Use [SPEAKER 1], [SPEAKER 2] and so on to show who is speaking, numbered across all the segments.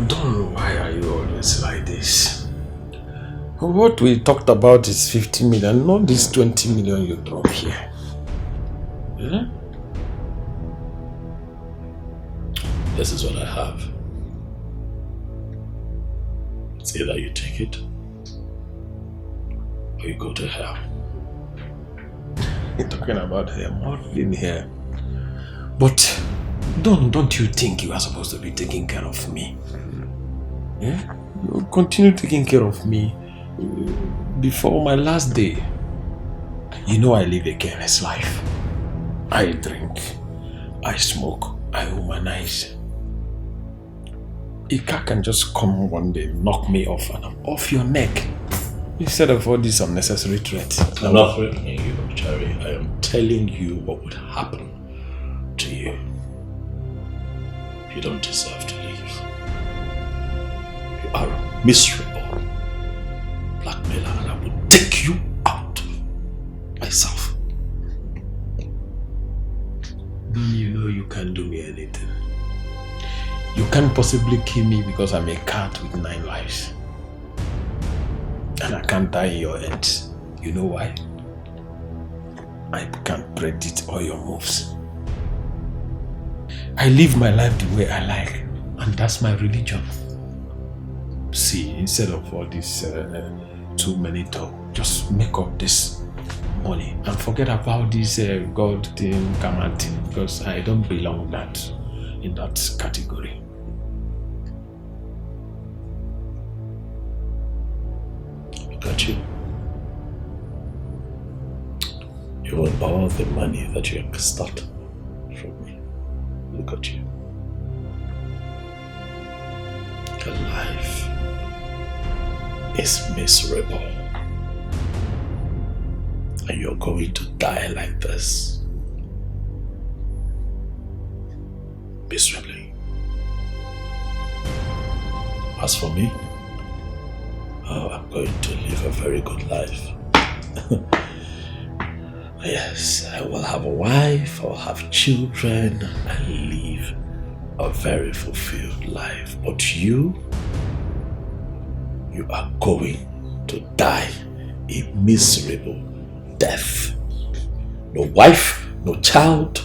[SPEAKER 1] Don, why are you always like this? What we talked about is 50 million, not this 20 million you drop here. Yeah?
[SPEAKER 2] This is what I have. It's either you take it or you go to hell.
[SPEAKER 1] You're talking about her modeling here. But don't you think you are supposed to be taking care of me? Yeah? You continue taking care of me before my last day. You know I live a careless life. I drink, I smoke, I womanize. Ika can just come one day, knock me off, and I'm off your neck. Instead of all these unnecessary threats.
[SPEAKER 2] I'm not threatening you, Cherry. I am telling you what would happen to you. You don't deserve to live. You are a miserable blackmailer, and I will take you out myself.
[SPEAKER 1] Don't you know you can't do me anything? You can't possibly kill me because I'm a cat with 9 lives. And I can't die in your hands. You know why? I can't predict all your moves. I live my life the way I like, and that's my religion. See, instead of all this too many talk, just make up this money and forget about this God thing, Kama thing, because I don't belong in that category.
[SPEAKER 2] Look at you. You want all the money that you extort from me. Look at you. Your life is miserable. And you're going to die like this. Miserably. As for me, I'm going to live a very good life. Yes, I will have a wife, I'll have children, and live a very fulfilled life. But you are going to die a miserable death. No wife, no child,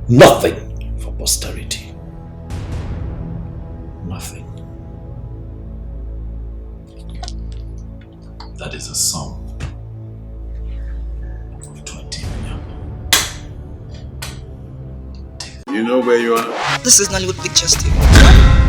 [SPEAKER 2] nothing for posterity. Nothing. That is a sum of 20 million.
[SPEAKER 3] You know where you are?
[SPEAKER 4] This is Nollywood Pictures TV.